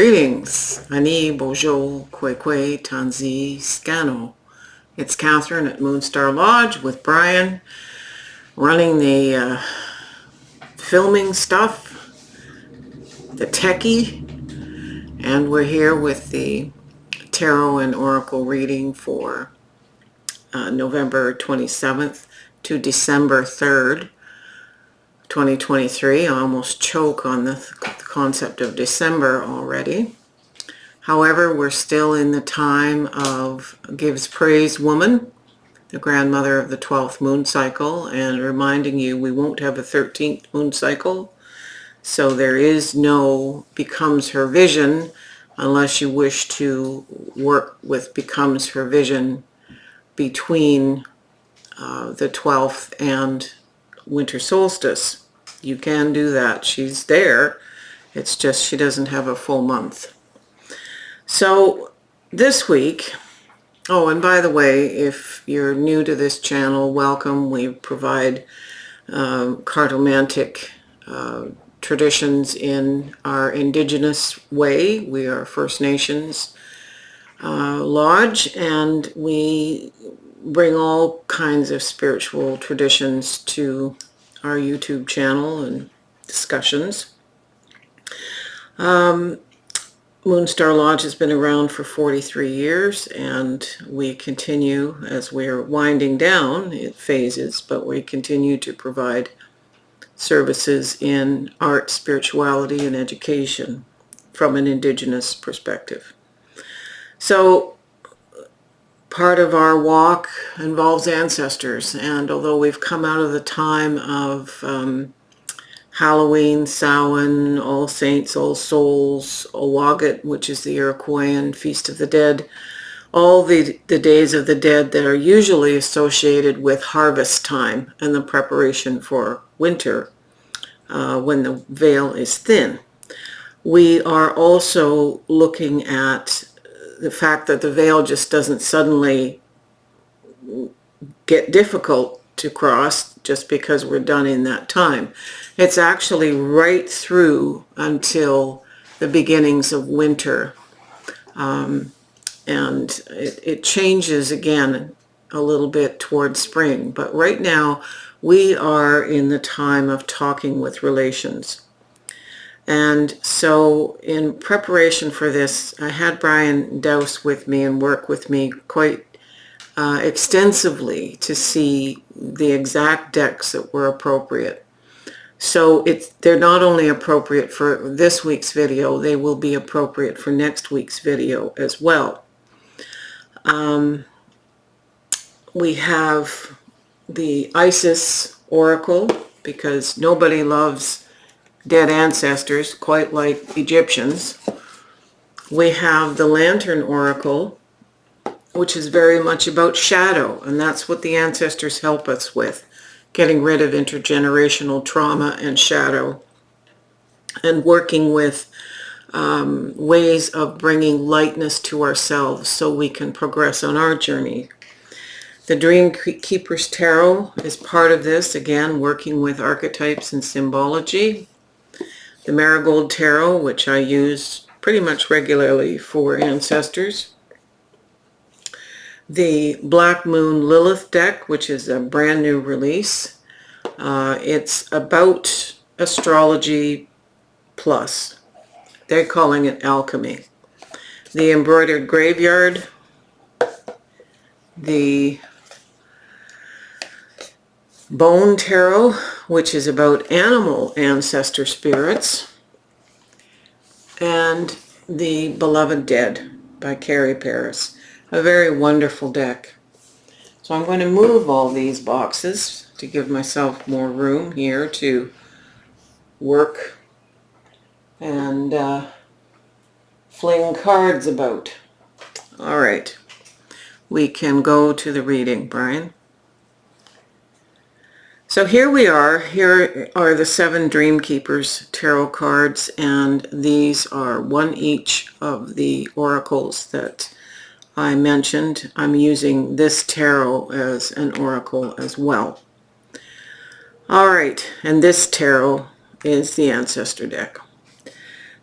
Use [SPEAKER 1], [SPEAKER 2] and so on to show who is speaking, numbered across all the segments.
[SPEAKER 1] Greetings, Ani Bojo Kwekwe Tanzi Scano. It's Catherine at Moonstarlodge with Brian running the filming stuff, the techie, and we're here with the tarot and oracle reading for November 27th to December 3rd, 2023. I almost choke on the concept of December already. However, we're still in the time of Gives Praise Woman, the grandmother of the 12th moon cycle, and reminding you we won't have a 13th moon cycle, so there is no Becomes Her Vision unless you wish to work with Becomes Her Vision between the 12th and winter solstice. You can do that. She's there. It's just she doesn't have a full month. So this week, oh, and by the way, if you're new to this channel, welcome. We provide cartomantic traditions in our indigenous way. We are First Nations lodge, and we bring all kinds of spiritual traditions to our YouTube channel and discussions. Moonstarlodge has been around for 43 years, and we continue, as we're winding down, it phases, but we continue to provide services in art, spirituality, and education from an indigenous perspective. So part of our walk involves ancestors, and although we've come out of the time of Halloween, Samhain, All Saints, All Souls, Owagat, which is the Iroquoian Feast of the Dead, all the days of the dead that are usually associated with harvest time and the preparation for winter when the veil is thin. We are also looking at the fact that the veil just doesn't suddenly get difficult to cross just because we're done in that time. It's actually right through until the beginnings of winter. And it changes again a little bit towards spring. But right now we are in the time of talking with relations. And so in preparation for this, I had Brian Dowse with me and work with me quite extensively to see the exact decks that were appropriate. So they're not only appropriate for this week's video, they will be appropriate for next week's video as well. We have the Isis Oracle, because nobody loves dead ancestors quite like Egyptians. We have the Lantern Oracle, which is very much about shadow, and that's what the ancestors help us with, getting rid of intergenerational trauma and shadow, and working with ways of bringing lightness to ourselves so we can progress on our journey. The Dream Keeper's Tarot is part of this, again, working with archetypes and symbology. The Marigold Tarot, which I use pretty much regularly for ancestors. The Black Moon Lilith deck, which is a brand new release. It's about astrology plus. They're calling it alchemy. The Embroidered Graveyard. The Bone Tarot, which is about animal ancestor spirits. And the Beloved Dead by Carrie Paris. A very wonderful deck. So I'm going to move all these boxes to give myself more room here to work and fling cards about. All right, we can go to the reading, Brian. So here we are. Here are the 7 Dream Keepers tarot cards, and these are one each of the oracles that I mentioned. I'm using this tarot as an oracle as well. All right, and this tarot is the Ancestor deck.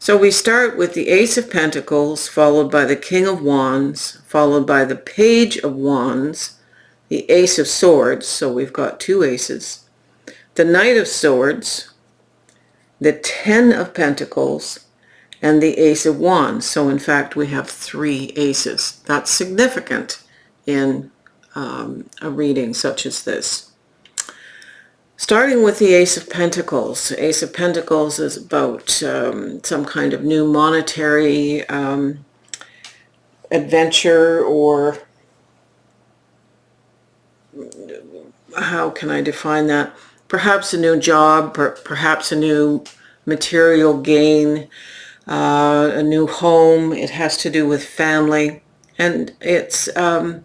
[SPEAKER 1] So we start with the Ace of Pentacles, followed by the King of Wands, followed by the Page of Wands, the Ace of Swords, so we've got two aces, the Knight of Swords, the Ten of Pentacles, and the Ace of Wands. So in fact, we have three aces. That's significant in a reading such as this. Starting with the Ace of Pentacles. Ace of Pentacles is about some kind of new monetary adventure, or how can I define that? Perhaps a new job, perhaps a new material gain, a new home. It has to do with family. And it's the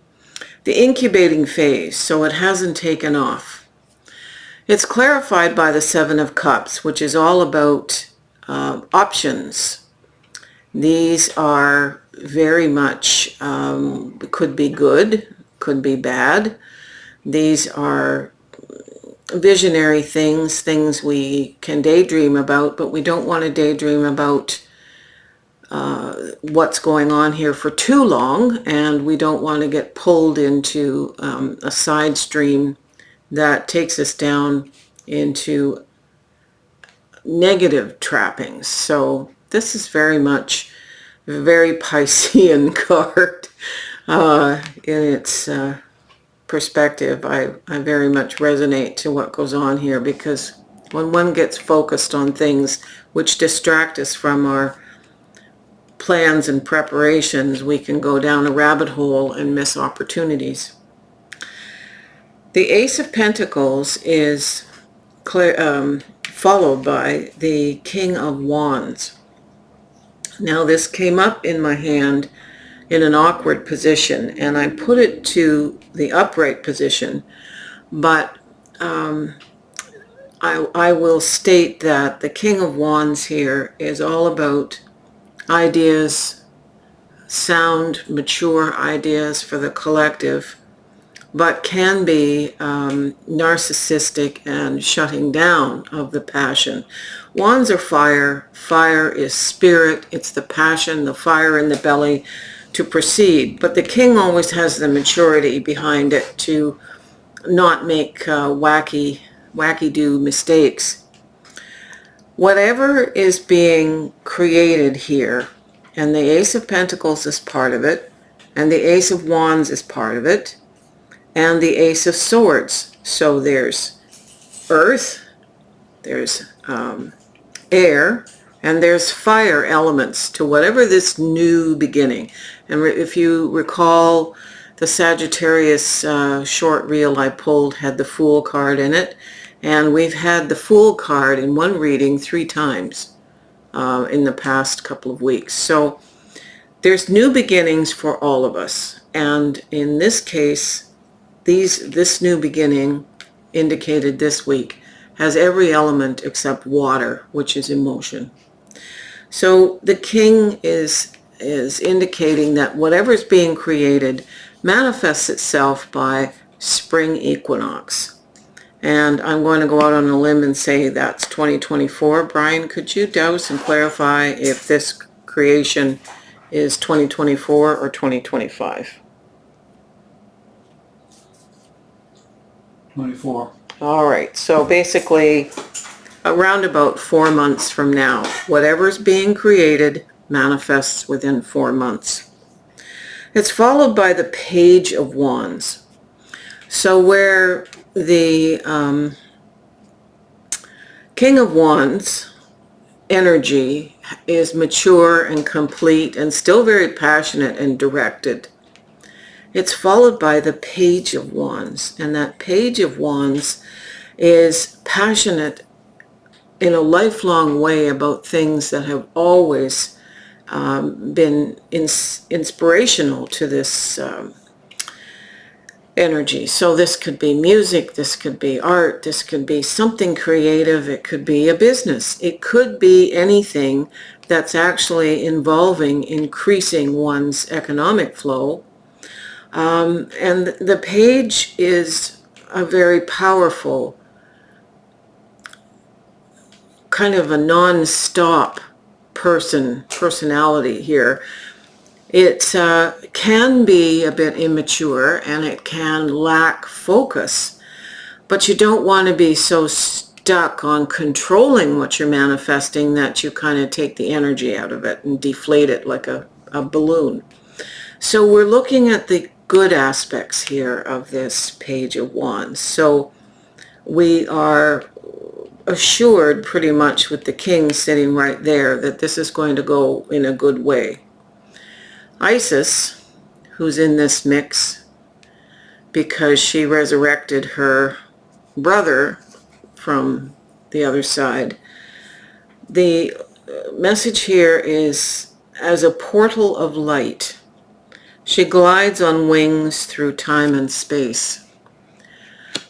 [SPEAKER 1] incubating phase, so it hasn't taken off. It's clarified by the Seven of Cups, which is all about options. These are very much, could be good, could be bad. These are visionary things, things we can daydream about, but we don't want to daydream about what's going on here for too long, and we don't want to get pulled into a side stream that takes us down into negative trappings. So this is very much a very Piscean card in its perspective. I very much resonate to what goes on here, because when one gets focused on things which distract us from our plans and preparations, we can go down a rabbit hole and miss opportunities. The Ace of Pentacles is followed by the King of Wands. Now this came up in my hand in an awkward position, and I put it to the upright position, but I will state that the King of Wands here is all about ideas, sound, mature ideas for the collective, but can be narcissistic and shutting down of the passion. Wands are fire. Fire is spirit. It's the passion, the fire in the belly to proceed. But the king always has the maturity behind it to not make wacky-do mistakes. Whatever is being created here, and the Ace of Pentacles is part of it, and the Ace of Wands is part of it, and the Ace of Swords. So there's earth, there's air, and there's fire elements to whatever this new beginning. And if you recall, the Sagittarius short reel I pulled had the Fool card in it, and we've had the Fool card in one reading 3 times in the past couple of weeks. So there's new beginnings for all of us, and in this case, this new beginning, indicated this week, has every element except water, which is emotion. So the king is indicating that whatever is being created manifests itself by spring equinox. And I'm going to go out on a limb and say that's 2024. Brian, could you douse and clarify if this creation is 2024 or 2025?
[SPEAKER 2] 24.
[SPEAKER 1] All right, so basically around about 4 months from now, whatever's being created manifests within 4 months. It's followed by the Page of Wands. So where the King of Wands energy is mature and complete and still very passionate and directed, it's followed by the Page of Wands, and that Page of Wands is passionate in a lifelong way about things that have always been inspirational to this energy. So this could be music, this could be art, this could be something creative, it could be a business, it could be anything that's actually involving increasing one's economic flow. And the page is a very powerful, kind of a non-stop personality here. It can be a bit immature and it can lack focus, but you don't want to be so stuck on controlling what you're manifesting that you kind of take the energy out of it and deflate it like a balloon. So we're looking at the good aspects here of this Page of Wands. So we are assured pretty much with the King sitting right there that this is going to go in a good way. Isis, who's in this mix because she resurrected her brother from the other side. The message here is, as a portal of light, she glides on wings through time and space.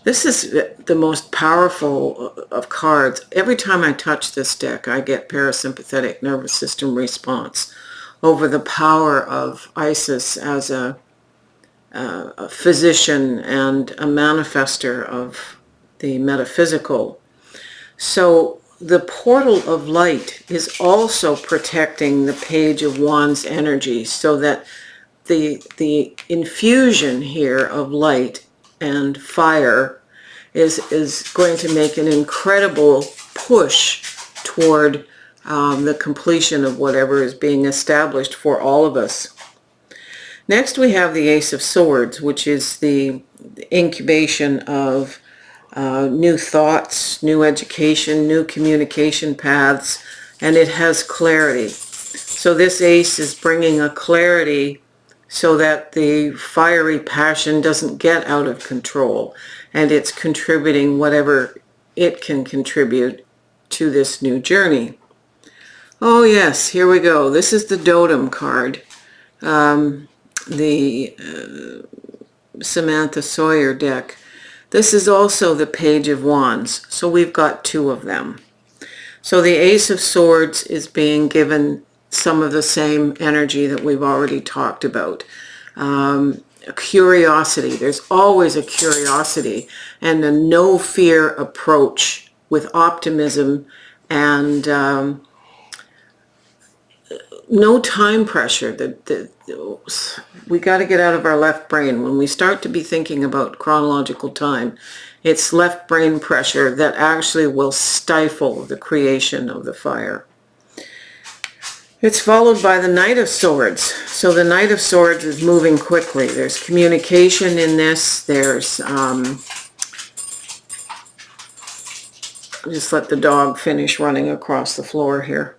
[SPEAKER 1] This is the most powerful of cards. Every time I touch this deck, I get parasympathetic nervous system response over the power of Isis as a physician and a manifester of the metaphysical. So the portal of light is also protecting the Page of Wands energy, so that the infusion here of light and fire is going to make an incredible push toward the completion of whatever is being established for all of us. Next we have the Ace of Swords, which is the incubation of new thoughts, new education, new communication paths, and it has clarity. So this ace is bringing a clarity so that the fiery passion doesn't get out of control, and it's contributing whatever it can contribute to this new journey. Oh yes, here we go. This is the Dotem card. The Samantha Sawyer deck. This is also the Page of Wands, so we've got two of them. So the Ace of Swords is being given some of the same energy that we've already talked about. A curiosity. There's always a curiosity and a no fear approach with optimism and no time pressure. We got to get out of our left brain. When we start to be thinking about chronological time, it's left brain pressure that actually will stifle the creation of the fire. It's followed by the Knight of Swords. So the Knight of Swords is moving quickly. There's communication in this. There's just let the dog finish running across the floor here.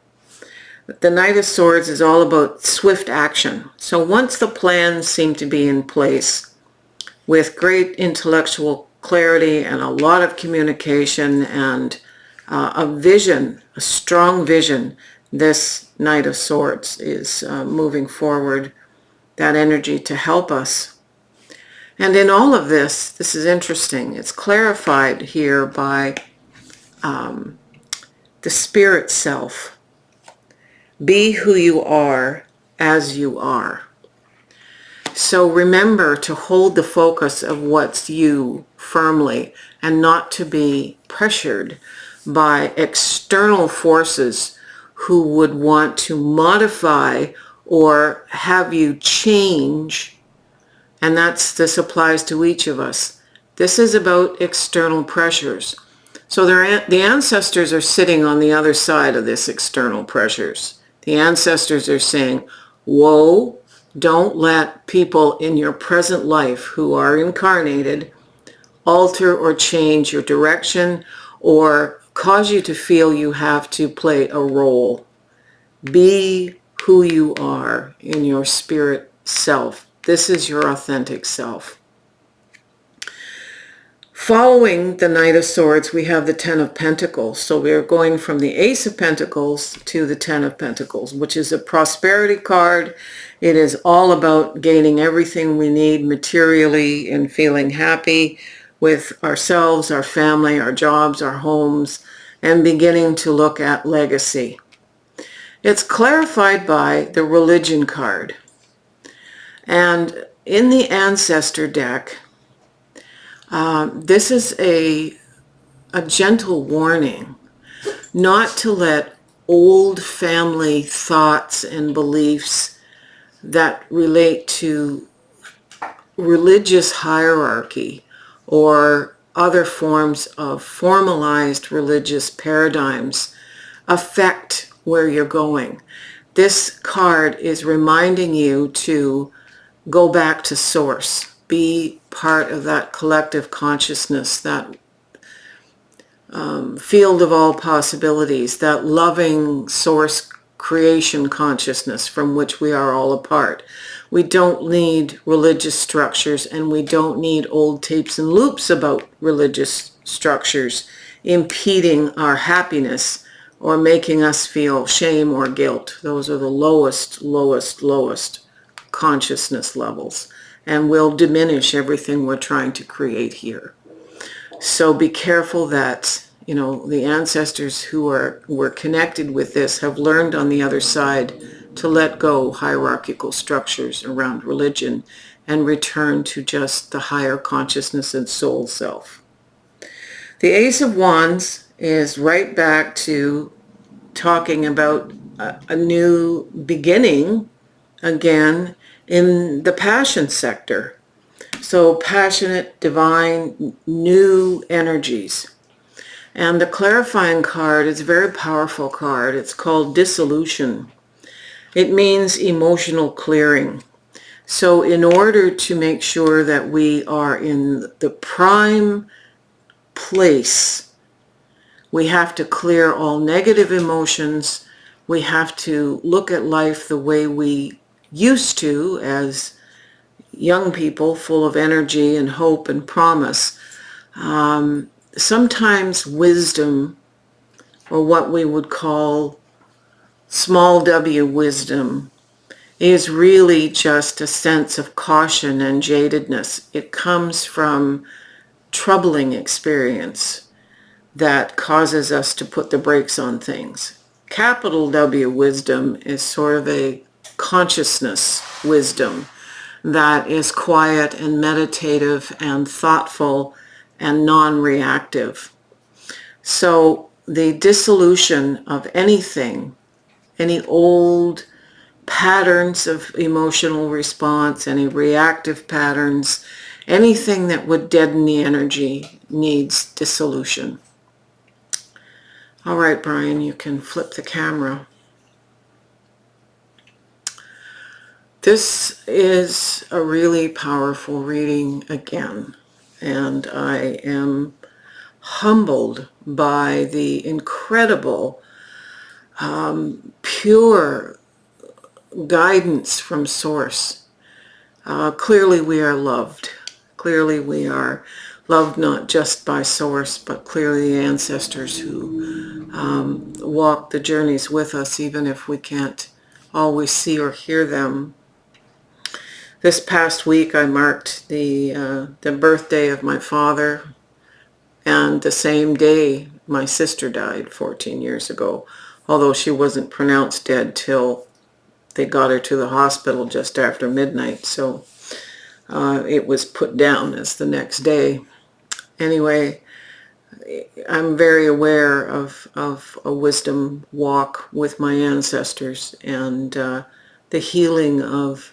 [SPEAKER 1] The Knight of Swords is all about swift action. So once the plans seem to be in place with great intellectual clarity and a lot of communication and a vision, a strong vision, this Knight of Swords is moving forward that energy to help us. And in all of this, this is interesting, it's clarified here by the spirit self. Be who you are as you are. So remember to hold the focus of what's you firmly and not to be pressured by external forces who would want to modify or have you change. And this applies to each of us. This is about external pressures. So the ancestors are sitting on the other side of this external pressures. The ancestors are saying, whoa, don't let people in your present life who are incarnated alter or change your direction or cause you to feel you have to play a role. Be who you are in your spirit self. This is your authentic self. Following the Knight of Swords, we have the Ten of Pentacles. So we're going from the Ace of Pentacles to the Ten of Pentacles, which is a prosperity card. It is all about gaining everything we need materially and feeling happy with ourselves, our family, our jobs, our homes, and beginning to look at legacy. It's clarified by the Religion card. And in the Ancestor deck, this is a gentle warning not to let old family thoughts and beliefs that relate to religious hierarchy or other forms of formalized religious paradigms affect where you're going. This card is reminding you to go back to source, be part of that collective consciousness, that field of all possibilities, that loving source creation consciousness from which we are all a part. We don't need religious structures, and we don't need old tapes and loops about religious structures impeding our happiness or making us feel shame or guilt. Those are the lowest, lowest, lowest consciousness levels, and will diminish everything we're trying to create here. So be careful that, the ancestors who were connected with this have learned on the other side to let go hierarchical structures around religion and return to just the higher consciousness and soul self. The Ace of Wands is right back to talking about a new beginning again in the passion sector. So passionate, divine, new energies. And the clarifying card is a very powerful card. It's called Dissolution. It means emotional clearing. So in order to make sure that we are in the prime place, we have to clear all negative emotions. We have to look at life the way we used to as young people, full of energy and hope and promise. Sometimes wisdom, or what we would call small w wisdom, is really just a sense of caution and jadedness. It comes from troubling experience that causes us to put the brakes on things. Capital W wisdom is sort of a consciousness wisdom that is quiet and meditative and thoughtful and non-reactive. So the dissolution of anything, any old patterns of emotional response, any reactive patterns, anything that would deaden the energy needs dissolution. All right, Brian, you can flip the camera. This is a really powerful reading again, and I am humbled by the incredible, pure guidance from Source. Clearly we are loved. Clearly we are loved not just by Source, but clearly the ancestors who walk the journeys with us, even if we can't always see or hear them. This past week I marked the birthday of my father, and the same day my sister died 14 years ago, although she wasn't pronounced dead till they got her to the hospital just after midnight, so it was put down as the next day. Anyway, I'm very aware of a wisdom walk with my ancestors and the healing of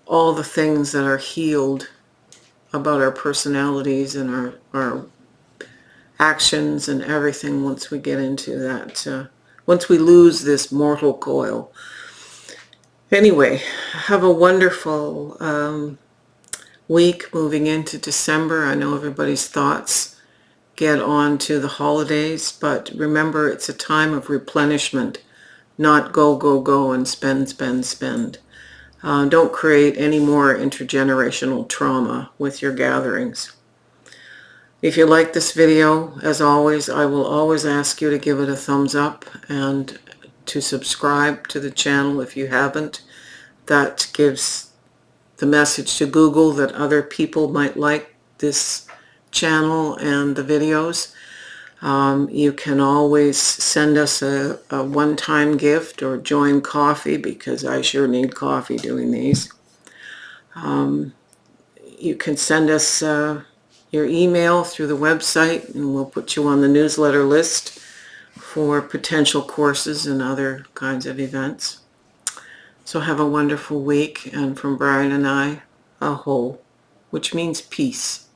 [SPEAKER 1] all the things that are healed about our personalities and our actions and everything once we get into that, once we lose this mortal coil. Anyway, have a wonderful week moving into December. I know everybody's thoughts get on to the holidays, but remember it's a time of replenishment, not go, go, go and spend, spend, spend. Don't create any more intergenerational trauma with your gatherings. If you like this video, as always, I will always ask you to give it a thumbs up and to subscribe to the channel if you haven't. That gives the message to Google that other people might like this channel and the videos. You can always send us a one-time gift or join coffee, because I sure need coffee doing these. You can send us your email through the website, and we'll put you on the newsletter list for potential courses and other kinds of events. So have a wonderful week, and from Brian and I, aho, which means peace.